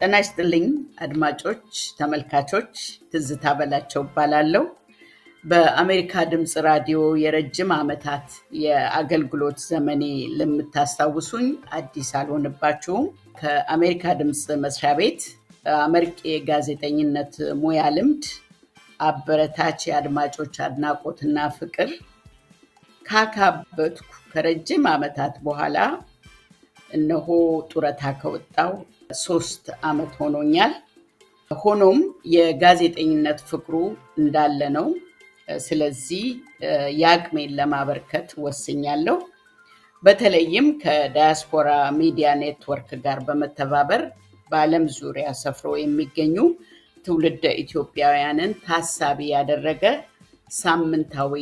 ጤና ይስጥልኝ አድማጮች ተመልካቾች ትዝታ በላቸው እባላለሁ በአሜሪካ ድምጽ ራዲዮ የረጅም ዓመታት የአገልግሎት ዘመኔ ለምታስታውሱኝ አዲስ አልሆነባችሁም ከአሜሪካ ድምጽ መስሪያ ቤት አሜሪካ ጋዜጠኝነት ሙያ ልምድ አበረታች የአድማጮች አድናቆትና ፍቅር ካካበትኩ ከረጅም ዓመታት በኋላ እነሆ ጡረታ ከወጣው 3 ዓመት ሆኖኛል ሆኖም የጋዜጠኝነት ፍቅሩ እንዳለ ነው ስለዚህ ያቅሜን ለማበርከት ወስኛለሁ በተለይም ከዳያስፖራ ሚዲያ ኔትወርክ ጋር በመተባበር በዓለም ዙሪያ ሰፍሮ የሚገኙ ትውልደ ኢትዮጵያውያንን ታሳቢ ያደረገ ሳምንታዊ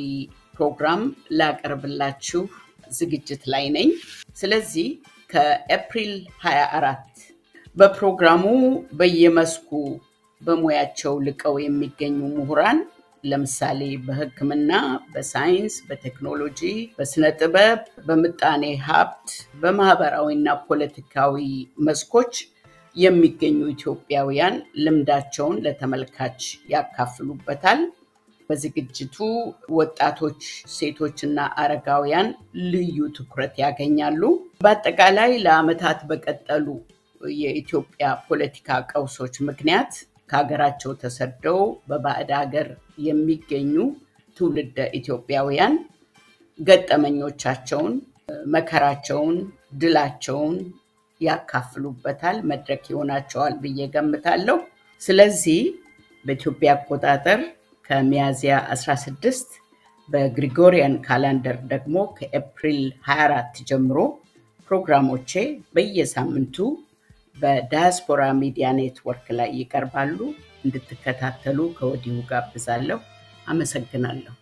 ፕሮግራም ላቀርብላችሁ ዝግጅት ላይ ነኝ ስለዚህ ከኤፕሪል 24 በፕሮግራሙ በየመስኩ በሙያቸው ልቀው የሚገኙ ምሁራን ለምሳሌ በሕክምና በሳይንስ በቴክኖሎጂ በስነ ጥበብ በምጣኔ ሀብት በማህበራዊና ፖለቲካዊ መስኮች የሚገኙ ኢትዮጵያውያን ልምዳቸውን ለተመልካች ያካፍሉበታል በዝግጅቱ ወጣቶች ሴቶችና አረጋውያን ልዩ ትኩረት ያገኛሉ በአጠቃላይ ለዓመታት በቀጠሉ የኢትዮጵያ ፖለቲካ ቀውሶች ምክንያት ከሀገራቸው ተሰደው በባዕድ ሀገር የሚገኙ ትውልደ ኢትዮጵያውያን ገጠመኞቻቸውን መከራቸውን ድላቸውን ያካፍሉበታል መድረክ ይሆናቸዋል ብዬ ገምታለሁ ስለዚህ በኢትዮጵያ አቆጣጠር ከሚያዝያ 16 በግሪጎሪያን ካላንደር ደግሞ ከኤፕሪል 24 ጀምሮ ፕሮግራሞቼ በየሳምንቱ በዳያስፖራ ሚዲያ ኔትወርክ ላይ ይቀርባሉ እንድትከታተሉ ከወዲሁ ጋብዛለሁ አመሰግናለሁ